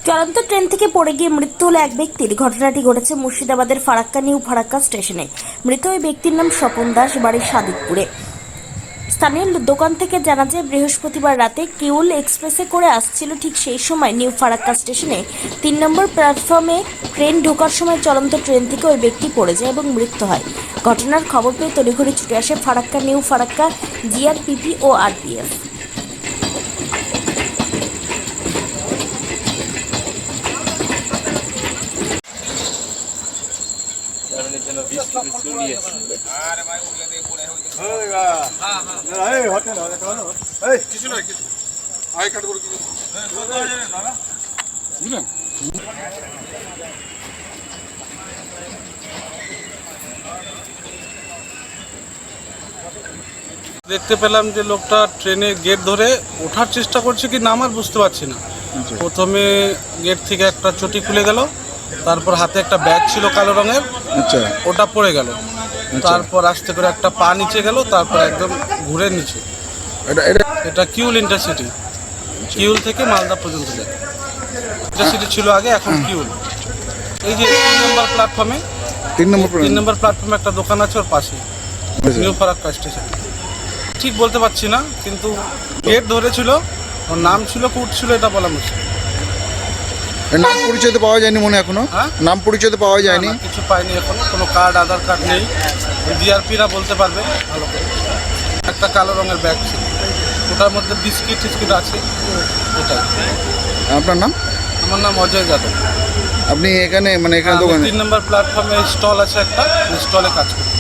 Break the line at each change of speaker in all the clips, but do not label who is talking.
চলন্ত ট্রেন থেকে পড়ে গিয়ে মৃত্যু হলো এক ব্যক্তির। ঘটনাটি ঘটেছে মুর্শিদাবাদের ফারাক্কা নিউ ফারাক্কা স্টেশনে। মৃত ওই ব্যক্তির নাম স্বপন দাস, বাড়ি সাদিকপুরে। স্থানীয় দোকান থেকে জানা যায়, বৃহস্পতিবার রাতে কিউল এক্সপ্রেসে করে আসছিল। ঠিক সেই সময় নিউ ফারাক্কা স্টেশনে 3 নম্বর প্ল্যাটফর্মে ট্রেন ঢোকার সময় চলন্ত ট্রেন থেকে ওই ব্যক্তি পড়ে যায় এবং মৃত্যু হয়। ঘটনার খবর পেয়ে তড়িঘড়ি ছুটে আসে ফারাক্কা নিউ ফারাক্কা জিআরপিপি ও আরপিএফ।
দেখতে পেলাম যে লোকটা ট্রেনে গেট ধরে ওঠার চেষ্টা করছে কি নামার বুঝতে পারছি না। প্রথমে গেট থেকে একটা চটি খুলে গেল, তারপর হাতে একটা ব্যাগ ছিল কালো রঙের, ওটা পড়ে গেল। তারপর আস্তে করে একটা পা নিচে গেল, তারপর একদম ঘুরে নিচে। এটা কিউল ইন্টারসিটি, কিউল থেকে মালদা পর্যন্ত যায়। ইন্টারসিটি ছিল আগে, এখন কিউল। এই যে 3 নম্বর প্ল্যাটফর্মে 3 নম্বর প্ল্যাটফর্মে একটা দোকান আছে, ওর পাশে নিউ ফারাক্কা স্টেশন। ঠিক বলতে পারছি না, কিন্তু গেট ধরেছিল, ওর নাম ছিল কুট ছিল, এটা বলা মুশকিল।
নাম পরিচয় তো পাওয়া যায়নি মনে এখনো?
হ্যাঁ,
নাম পরিচয় তো পাওয়া যায়নি,
কিছু পাইনি এখনো, কোনো কার্ড আধার কার্ড নেই। জিআরপিরা বলতে পারবে ভালো করে। একটা কালো রঙের ব্যাগ ছিল, ওটার মধ্যে বিস্কিট টিস্কিট আছে, এটাই।
আপনার নাম?
আমার নাম অজয় যাদব।
আপনি এখানে মানে এখানে দোকানে?
3 নম্বর প্ল্যাটফর্মে স্টল আছে একটা, স্টলে কাজ করি।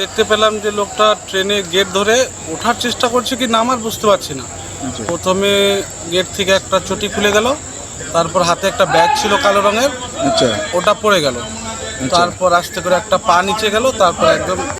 দেখতে পেলাম যে লোকটা ট্রেনে গেট ধরে ওঠার চেষ্টা করছে কি নামার বুঝতে পারছি না। প্রথমে গেট থেকে একটা চটি খুলে গেল, তারপর হাতে একটা ব্যাগ ছিল কালো রঙের, ওটা পড়ে গেল। তারপর আস্তে করে একটা পা নিচে গেল, তারপর একদম